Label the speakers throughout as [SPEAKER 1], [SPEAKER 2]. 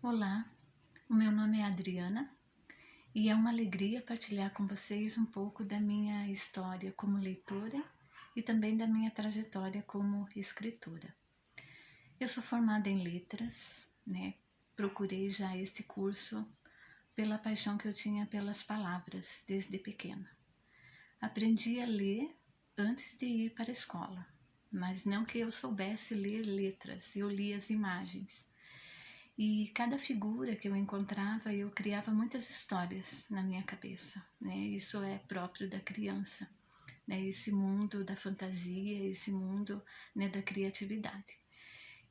[SPEAKER 1] Olá, o meu nome é Adriana e é uma alegria partilhar com vocês um pouco da minha história como leitora e também da minha trajetória como escritora. Eu sou formada em letras, Procurei já este curso pela paixão que eu tinha pelas palavras desde pequena. Aprendi a ler antes de ir para a escola, mas não que eu soubesse ler letras, eu lia as imagens. E cada figura que eu encontrava, eu criava muitas histórias na minha cabeça, Isso é próprio da criança, Esse mundo da fantasia, esse mundo, da criatividade.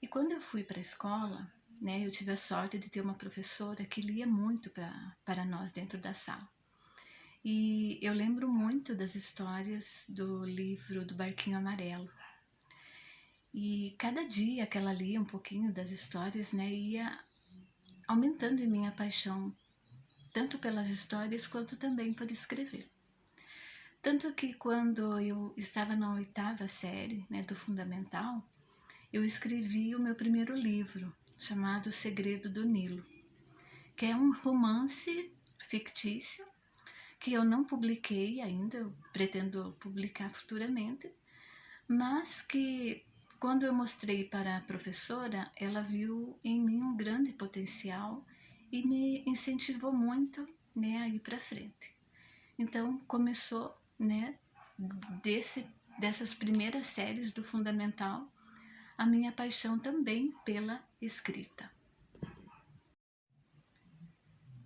[SPEAKER 1] E quando eu fui para a escola, eu tive a sorte de ter uma professora que lia muito para nós dentro da sala. E eu lembro muito das histórias do livro do Barquinho Amarelo. E cada dia que ela lia um pouquinho das histórias, ia aumentando em minha paixão, tanto pelas histórias quanto também por escrever. Tanto que quando eu estava na 8ª série, do Fundamental, eu escrevi o meu primeiro livro, chamado O Segredo do Nilo, que é um romance fictício que eu não publiquei ainda, eu pretendo publicar futuramente, mas que quando eu mostrei para a professora, ela viu em mim um grande potencial e me incentivou muito, a ir para frente. Então começou, dessas primeiras séries do Fundamental, a minha paixão também pela escrita.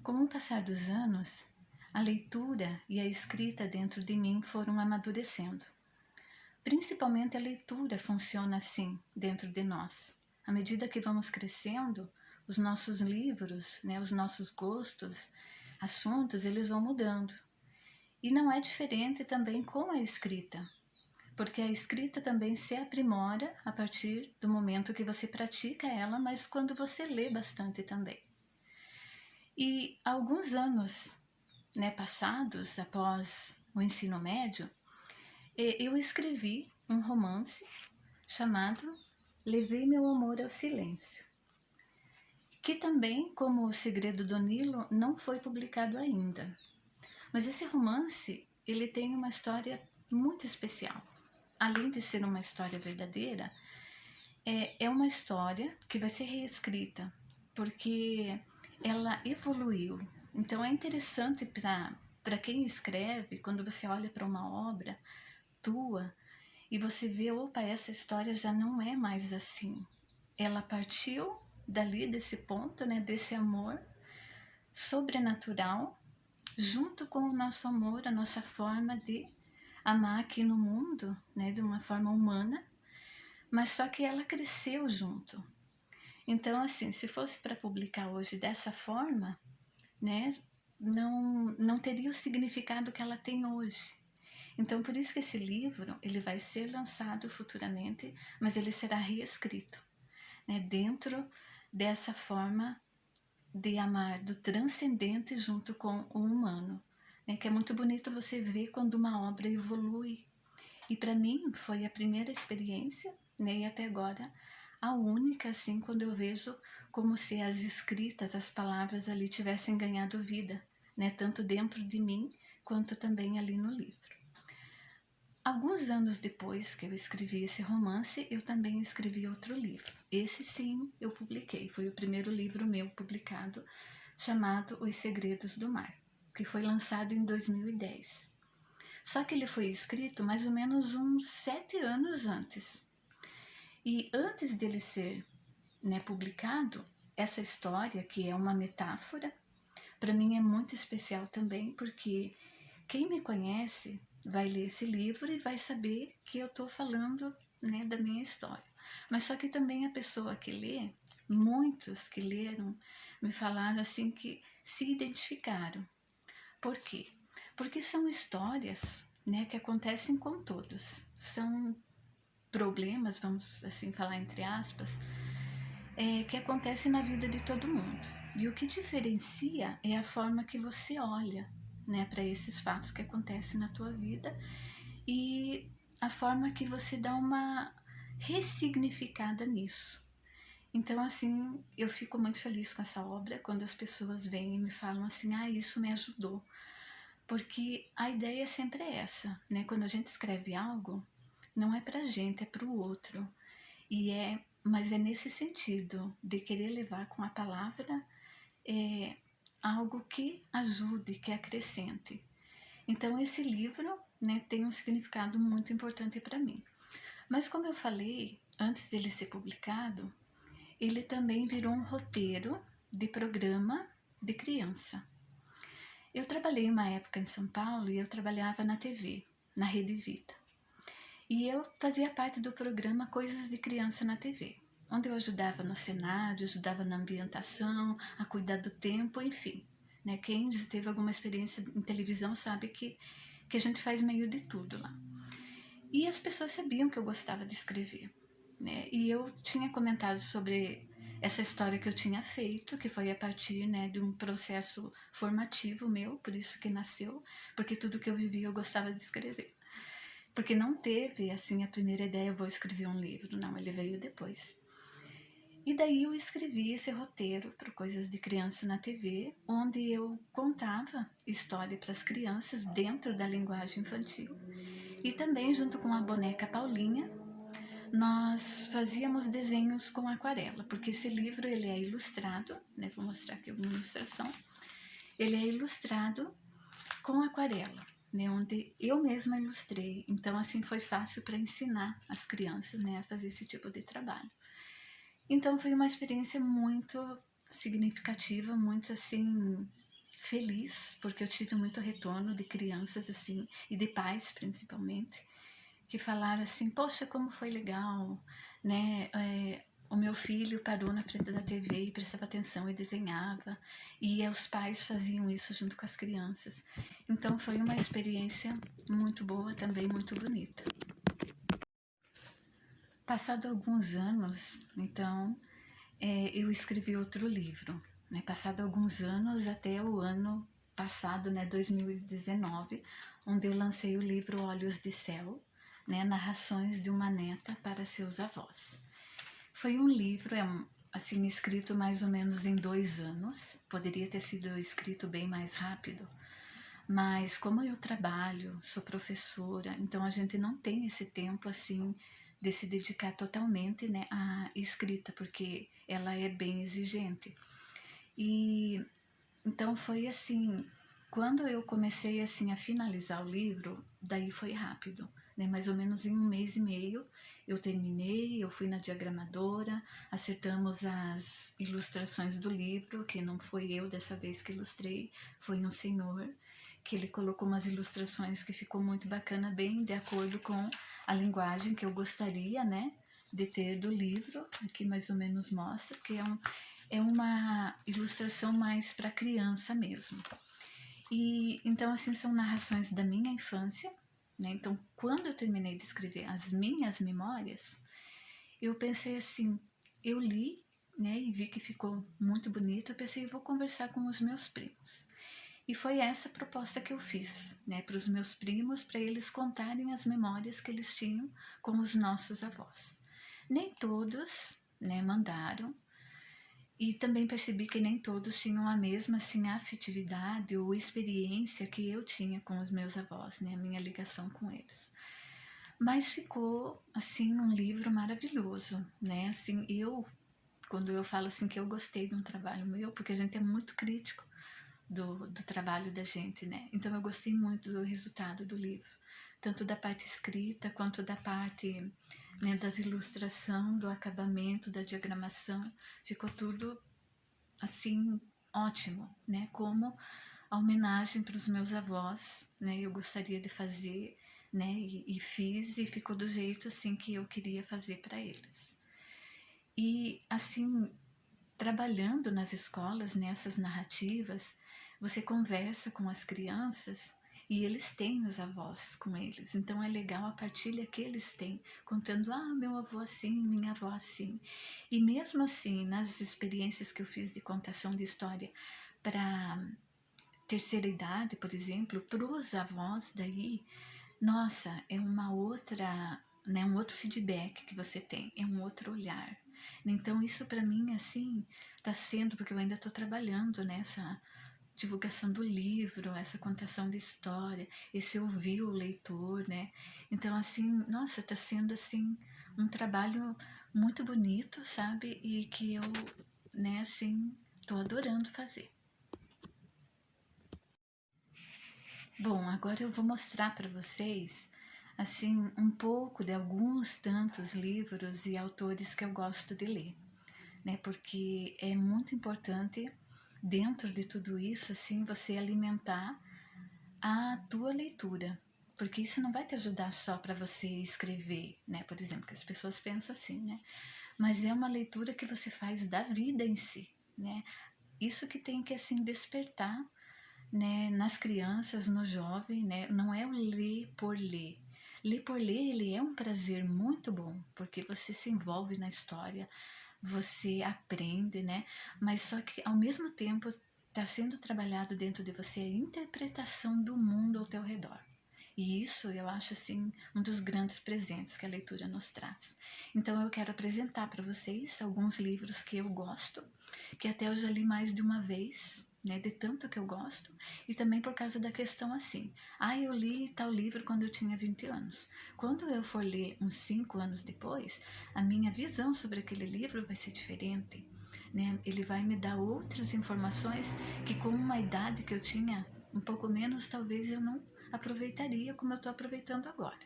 [SPEAKER 1] Com o passar dos anos, a leitura e a escrita dentro de mim foram amadurecendo. Principalmente a leitura funciona assim dentro de nós. À medida que vamos crescendo, os nossos livros, os nossos gostos, assuntos, eles vão mudando. E não é diferente também com a escrita, porque a escrita também se aprimora a partir do momento que você pratica ela, mas quando você lê bastante também. E alguns anos passados, após o ensino médio, eu escrevi um romance chamado Levei Meu Amor ao Silêncio, que também, como O Segredo do Nilo, não foi publicado ainda. Mas esse romance, ele tem uma história muito especial. Além de ser uma história verdadeira, é uma história que vai ser reescrita, porque ela evoluiu. Então é interessante para quem escreve, quando você olha para uma obra tua, e você vê, opa, essa história já não é mais assim. Ela partiu dali, desse ponto, desse amor sobrenatural, junto com o nosso amor, a nossa forma de amar aqui no mundo, de uma forma humana, mas só que ela cresceu junto. Então, assim, se fosse para publicar hoje dessa forma, não teria o significado que ela tem hoje. Então, por isso que esse livro, ele vai ser lançado futuramente, mas ele será reescrito, dentro dessa forma de amar do transcendente junto com o humano, que é muito bonito você ver quando uma obra evolui. E para mim foi a primeira experiência, e até agora a única, assim, quando eu vejo como se as escritas, as palavras ali tivessem ganhado vida, tanto dentro de mim quanto também ali no livro. Alguns anos depois que eu escrevi esse romance, eu também escrevi outro livro. Esse sim eu publiquei, foi o primeiro livro meu publicado, chamado Os Segredos do Mar, que foi lançado em 2010. Só que ele foi escrito mais ou menos uns 7 anos antes. E antes dele ser publicado, essa história, que é uma metáfora, para mim é muito especial também, porque quem me conhece vai ler esse livro e vai saber que eu estou falando, da minha história. Mas só que também a pessoa que lê, muitos que leram, me falaram assim que se identificaram. Por quê? Porque são histórias, que acontecem com todos. São problemas, vamos assim falar entre aspas, que acontecem na vida de todo mundo. E o que diferencia é a forma que você olha, para esses fatos que acontecem na tua vida e a forma que você dá uma ressignificada nisso. Então, assim, eu fico muito feliz com essa obra quando as pessoas vêm e me falam assim, ah, isso me ajudou. Porque a ideia sempre é essa, né? Quando a gente escreve algo, não é pra gente, é pro outro. Mas é nesse sentido, de querer levar com a palavra algo que ajude, que acrescente. Então, esse livro, né, tem um significado muito importante para mim. Mas como eu falei, antes dele ser publicado, ele também virou um roteiro de programa de criança. Eu trabalhei uma época em São Paulo e eu trabalhava na TV, na Rede Vida. E eu fazia parte do programa Coisas de Criança na TV, onde eu ajudava no cenário, ajudava na ambientação, a cuidar do tempo, enfim. Né? Quem já teve alguma experiência em televisão sabe que a gente faz meio de tudo lá. E as pessoas sabiam que eu gostava de escrever, né? E eu tinha comentado sobre essa história que eu tinha feito, que foi a partir, né, de um processo formativo meu, por isso que nasceu, porque tudo que eu vivia eu gostava de escrever. Porque não teve, assim, a primeira ideia, eu vou escrever um livro, não, ele veio depois. E daí eu escrevi esse roteiro para Coisas de Criança na TV, onde eu contava história para as crianças dentro da linguagem infantil. E também, junto com a boneca Paulinha, nós fazíamos desenhos com aquarela, porque esse livro ele é ilustrado, né? Vou mostrar aqui uma ilustração. Ele é ilustrado com aquarela, né? Onde eu mesma ilustrei. Então, assim, foi fácil para ensinar as crianças, né, a fazer esse tipo de trabalho. Então, foi uma experiência muito significativa, muito assim feliz, porque eu tive muito retorno de crianças assim e de pais principalmente que falaram assim, poxa, como foi legal, né? O meu filho parou na frente da TV e prestava atenção e desenhava, e os pais faziam isso junto com as crianças. Então foi uma experiência muito boa, também muito bonita. Passado alguns anos, então, eu escrevi outro livro. Né? Passado alguns anos, até o ano passado, né, 2019, onde eu lancei o livro Olhos de Céu, né, narrações de uma neta para seus avós. Foi um livro, assim, escrito mais ou menos em 2 anos, poderia ter sido escrito bem mais rápido, mas como eu trabalho, sou professora, então a gente não tem esse tempo assim de se dedicar totalmente, né, à escrita, porque ela é bem exigente. E então foi assim, quando eu comecei assim a finalizar o livro, daí foi rápido, né? Mais ou menos em 1 mês e meio eu terminei, eu fui na diagramadora, acertamos as ilustrações do livro, que não foi eu dessa vez que ilustrei, foi um senhor, que ele colocou umas ilustrações que ficou muito bacana, bem de acordo com a linguagem que eu gostaria, né, de ter do livro. Aqui mais ou menos mostra que é uma ilustração mais para criança mesmo. E então assim são narrações da minha infância, né? Então quando eu terminei de escrever as minhas memórias, eu pensei assim, eu li, né, e vi que ficou muito bonito, eu pensei, eu vou conversar com os meus primos. E foi essa a proposta que eu fiz, né, para os meus primos, para eles contarem as memórias que eles tinham com os nossos avós. Nem todos, né, mandaram, e também percebi que nem todos tinham a mesma assim, afetividade ou experiência que eu tinha com os meus avós, né, a minha ligação com eles. Mas ficou assim um livro maravilhoso, né? Assim, quando eu falo assim que eu gostei de um trabalho meu, porque a gente é muito crítico do trabalho da gente, né? Então eu gostei muito do resultado do livro, tanto da parte escrita quanto da parte, né, das ilustração, do acabamento, da diagramação, ficou tudo assim ótimo, né? Como a homenagem para os meus avós, né? Eu gostaria de fazer, né? E fiz e ficou do jeito assim que eu queria fazer para eles. E assim, trabalhando nas escolas, nessas narrativas, você conversa com as crianças e eles têm os avós com eles. Então é legal a partilha que eles têm, contando, ah, meu avô assim, minha avó assim. E mesmo assim, nas experiências que eu fiz de contação de história para terceira idade, por exemplo, para os avós daí, nossa, é uma outra, né, um outro feedback que você tem, é um outro olhar. Então isso para mim, assim, tá sendo, porque eu ainda estou trabalhando nessa divulgação do livro, essa contação de história, esse ouvir o leitor, né? Então, assim, nossa, tá sendo, assim, um trabalho muito bonito, sabe? E que eu, né, assim, tô adorando fazer. Bom, agora eu vou mostrar para vocês, assim, um pouco de alguns tantos livros e autores que eu gosto de ler, né? Porque é muito importante, dentro de tudo isso, assim, você alimentar a tua leitura, porque isso não vai te ajudar só para você escrever, né? Por exemplo, que as pessoas pensam assim, né? Mas é uma leitura que você faz da vida em si, né? Isso que tem que, assim, despertar, né, nas crianças, no jovem, né? Não é o ler por ler. Ler por ler, ele é um prazer muito bom, porque você se envolve na história, você aprende, né? Mas só que ao mesmo tempo está sendo trabalhado dentro de você a interpretação do mundo ao teu redor. E isso eu acho assim um dos grandes presentes que a leitura nos traz. Então eu quero apresentar para vocês alguns livros que eu gosto, que até eu já li mais de uma vez, né, de tanto que eu gosto, e também por causa da questão assim, eu li tal livro quando eu tinha 20 anos. Quando eu for ler uns 5 anos depois, a minha visão sobre aquele livro vai ser diferente, né? Ele vai me dar outras informações que com uma idade que eu tinha um pouco menos, talvez eu não aproveitaria como eu estou aproveitando agora.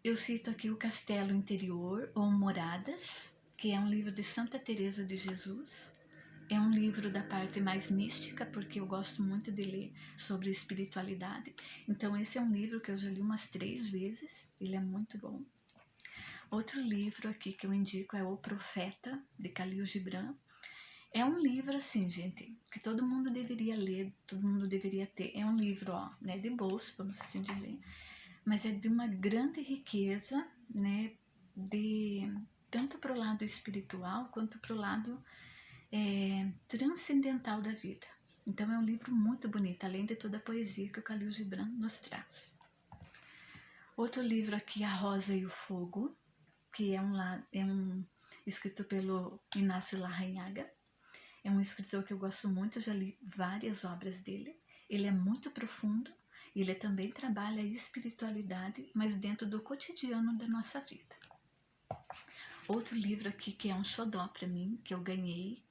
[SPEAKER 1] Eu cito aqui o Castelo Interior ou Moradas, que é um livro de Santa Teresa de Jesus. É um livro da parte mais mística, porque eu gosto muito de ler sobre espiritualidade. Então esse é um livro que eu já li umas 3 vezes, ele é muito bom. Outro livro aqui que eu indico é O Profeta, de Khalil Gibran. É um livro assim, gente, que todo mundo deveria ler, todo mundo deveria ter. É um livro, ó, né, de bolso, vamos assim dizer, mas é de uma grande riqueza, né, de tanto para o lado espiritual quanto para o lado transcendental da vida. Então é um livro muito bonito, além de toda a poesia que o Khalil Gibran nos traz. Outro livro aqui, A Rosa e o Fogo, que é um escrito pelo Inácio Larrañaga. É um escritor que eu gosto muito, já li várias obras dele. Ele é muito profundo, ele também trabalha a espiritualidade, mas dentro do cotidiano da nossa vida. Outro livro aqui que é um xodó para mim, que eu ganhei,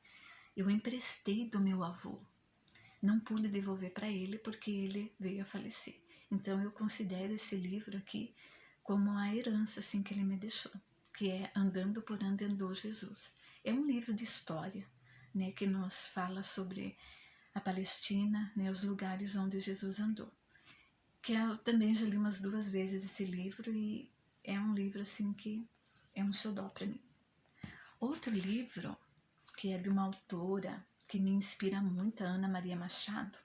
[SPEAKER 1] eu emprestei do meu avô. Não pude devolver para ele porque ele veio a falecer. Então eu considero esse livro aqui como a herança assim que ele me deixou, que é Andando por Onde Andou Jesus. É um livro de história, né, que nos fala sobre a Palestina, né, os lugares onde Jesus andou. Que eu também já li umas 2 vezes esse livro e é um livro assim que é um xodó para mim. Outro livro que é de uma autora que me inspira muito, a Ana Maria Machado,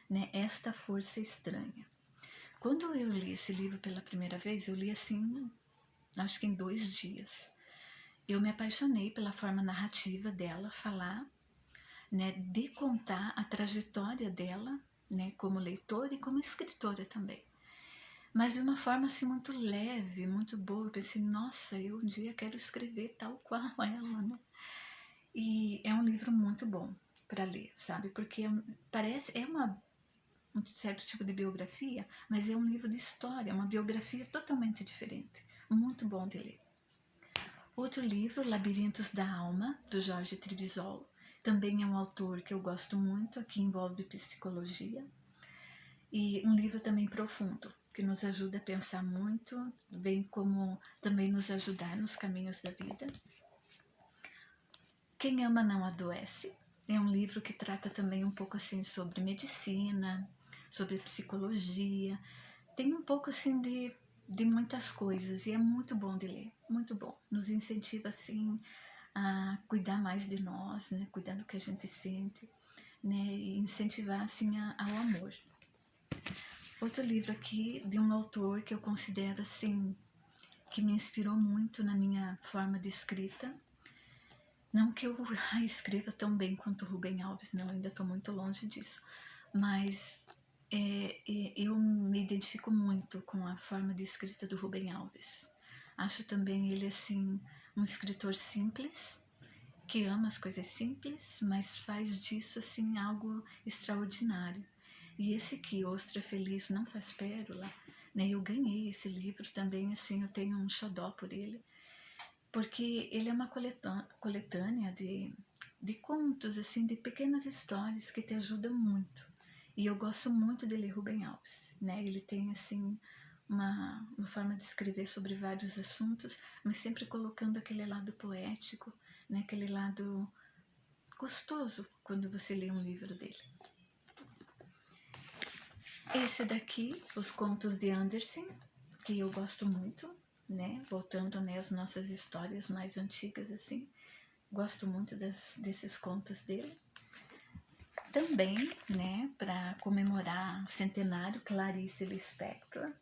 [SPEAKER 1] né, Esta Força Estranha. Quando eu li esse livro pela primeira vez, eu li assim, acho que em 2 dias. Eu me apaixonei pela forma narrativa dela falar, né, de contar a trajetória dela, né, como leitora e como escritora também. Mas de uma forma assim muito leve, muito boa. Eu pensei, nossa, eu um dia quero escrever tal qual ela, né? E é um livro muito bom para ler, sabe? Porque um certo tipo de biografia, mas é um livro de história, uma biografia totalmente diferente. Muito bom de ler. Outro livro, Labirintos da Alma, do Jorge Trevisol. Também é um autor que eu gosto muito, que envolve psicologia. E um livro também profundo, que nos ajuda a pensar muito, bem como também nos ajudar nos caminhos da vida. Quem Ama Não Adoece é um livro que trata também um pouco assim sobre medicina, sobre psicologia. Tem um pouco assim de muitas coisas e é muito bom de ler, muito bom. Nos incentiva assim a cuidar mais de nós, né? Cuidar do que a gente sente, né? E incentivar assim ao amor. Outro livro aqui de um autor que eu considero assim, que me inspirou muito na minha forma de escrita. Não que eu escreva tão bem quanto Rubem Alves, não, ainda estou muito longe disso. Mas eu me identifico muito com a forma de escrita do Rubem Alves. Acho também ele assim um escritor simples, que ama as coisas simples, mas faz disso assim algo extraordinário. E esse aqui, Ostra Feliz Não Faz Pérola, né, eu ganhei esse livro também, assim, eu tenho um xodó por ele, porque ele é uma coletânea de contos, assim, de pequenas histórias que te ajudam muito. E eu gosto muito de ler Rubem Alves, né? Ele tem, assim, uma forma de escrever sobre vários assuntos, mas sempre colocando aquele lado poético, né? Aquele lado gostoso quando você lê um livro dele. Esse daqui, Os Contos de Andersen, que eu gosto muito, né? Voltando, né, às nossas histórias mais antigas, assim. Gosto muito desses contos dele. Também, né, para comemorar o centenário, Clarice Lispector.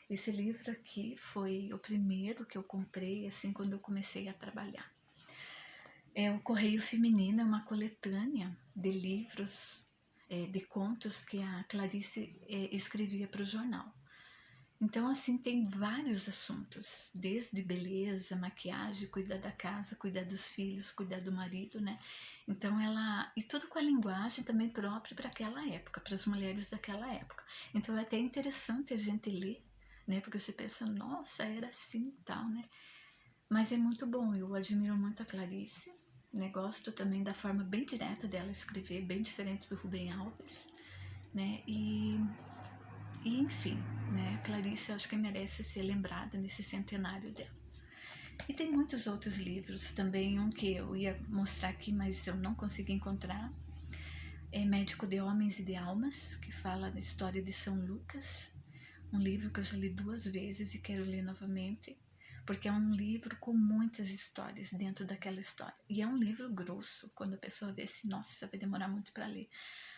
[SPEAKER 1] Esse livro aqui foi o primeiro que eu comprei, assim, quando eu comecei a trabalhar. É o Correio Feminino, é uma coletânea de livros, de contos que a Clarice escrevia para o jornal. Então, assim, tem vários assuntos, desde beleza, maquiagem, cuidar da casa, cuidar dos filhos, cuidar do marido, né? Então, e tudo com a linguagem também própria para aquela época, para as mulheres daquela época. Então, é até interessante a gente ler, né? Porque você pensa, nossa, era assim e tal, né? Mas é muito bom, eu admiro muito a Clarice, né? Gosto também da forma bem direta dela escrever, bem diferente do Rubem Alves, né? E enfim, né? A Clarice acho que merece ser lembrada nesse centenário dela. E tem muitos outros livros também, um que eu ia mostrar aqui, mas eu não consegui encontrar. É Médico de Homens e de Almas, que fala da história de São Lucas. Um livro que eu já li 2 vezes e quero ler novamente, porque é um livro com muitas histórias dentro daquela história. E é um livro grosso, quando a pessoa vê assim, nossa, vai demorar muito para ler.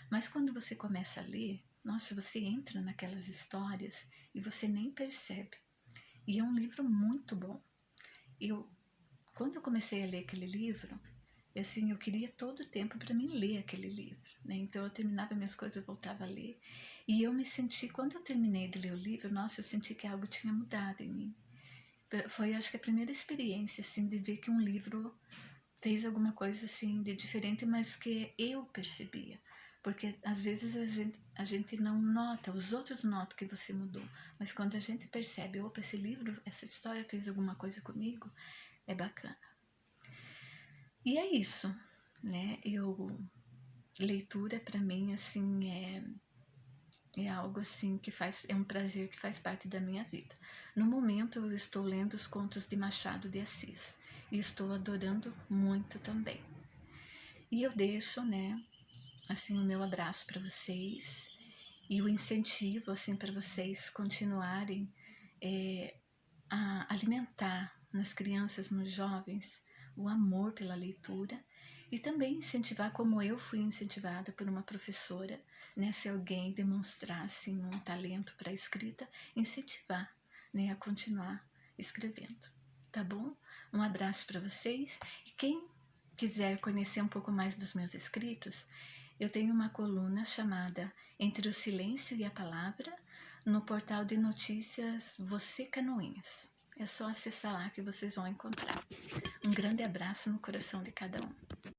[SPEAKER 1] Mas quando você começa a ler, nossa, você entra naquelas histórias e você nem percebe. E é um livro muito bom. Quando eu comecei a ler aquele livro, assim, eu queria todo o tempo para mim ler aquele livro, né? Então eu terminava minhas coisas, eu voltava a ler. E eu me senti, quando eu terminei de ler o livro, nossa, eu senti que algo tinha mudado em mim. Foi, acho que a primeira experiência, assim, de ver que um livro fez alguma coisa, assim, de diferente, mas que eu percebia. Porque às vezes a gente não nota, os outros notam que você mudou. Mas quando a gente percebe, opa, esse livro, essa história fez alguma coisa comigo, é bacana. E é isso, né? Leitura para mim, assim, é algo assim que é um prazer que faz parte da minha vida. No momento eu estou lendo os contos de Machado de Assis e estou adorando muito também. E eu deixo, né, assim, o meu abraço para vocês e o incentivo, assim, para vocês continuarem a alimentar nas crianças, nos jovens, o amor pela leitura e também incentivar, como eu fui incentivada por uma professora, né, se alguém demonstrasse um talento para a escrita, incentivar, né, a continuar escrevendo, tá bom? Um abraço para vocês e quem quiser conhecer um pouco mais dos meus escritos, eu tenho uma coluna chamada Entre o Silêncio e a Palavra, no portal de notícias Você Canoinhas. É só acessar lá que vocês vão encontrar. Um grande abraço no coração de cada um.